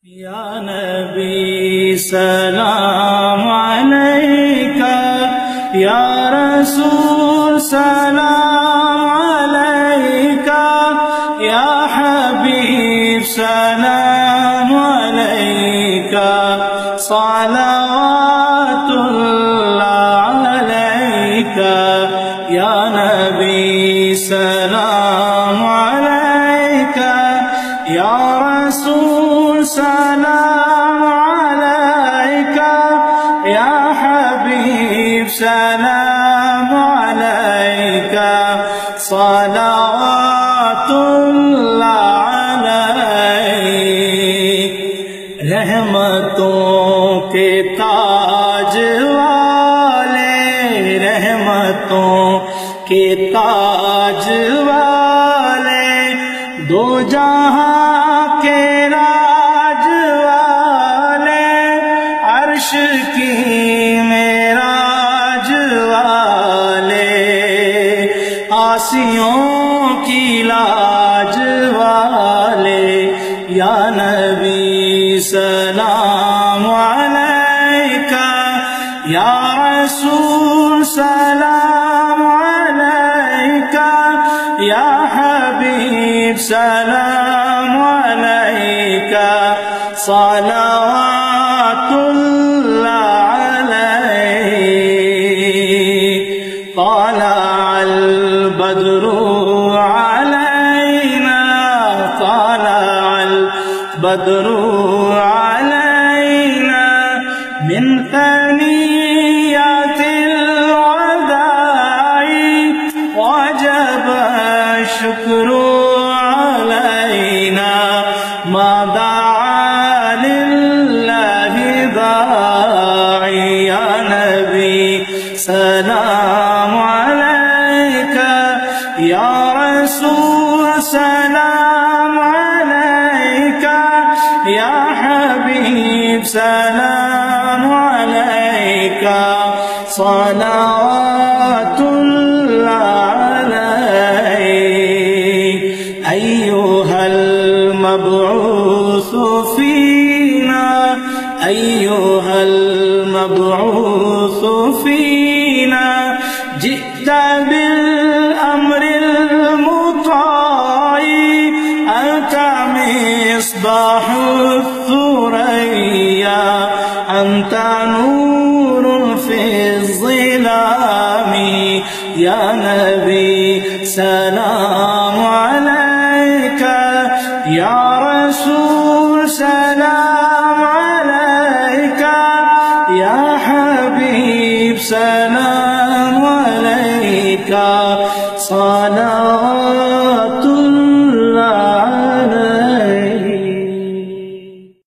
یا نبی سلام علیکہ، یا رسول سلام علیکہ، یا حبیب سلام علیکہ، صلوات اللہ علیکہ، یا نبی سلام علیکہ، یا رسول سلام علیکہ، یا حبیب سلام علیکہ، صلوات اللہ علیک۔ رحمتوں کے تاج والے، رحمتوں کے تاج والے، دو جہاں کے راج والے، عرش کی معراج والے، آسیوں کی لاج والے، یا نبی سلام علیکہ، یا رسول سلام علیکہ، یا حبیب سلام علیکہ، صلوات اللہ علیک۔ طلع البدر علینا، طلع البدر علینا، من ثنیات الوداع، وجب الشکر علینا، ما دعا للہ داعی۔ یا نبی سلام علیکہ، یا رسول سلام علیکہ، یا حبیب سلام علیکہ، صلوات اللہ علیک۔ ایھا المبعوث فینا، ایھا المبعوث فینا، جئت بالامر المطاع، انت مصباح الثریا، انت نور فی الظلام، یا نبی سلام علیکہ، یا رسول سلام علیکہ، یا حبیب سلام علیکہ، صلوات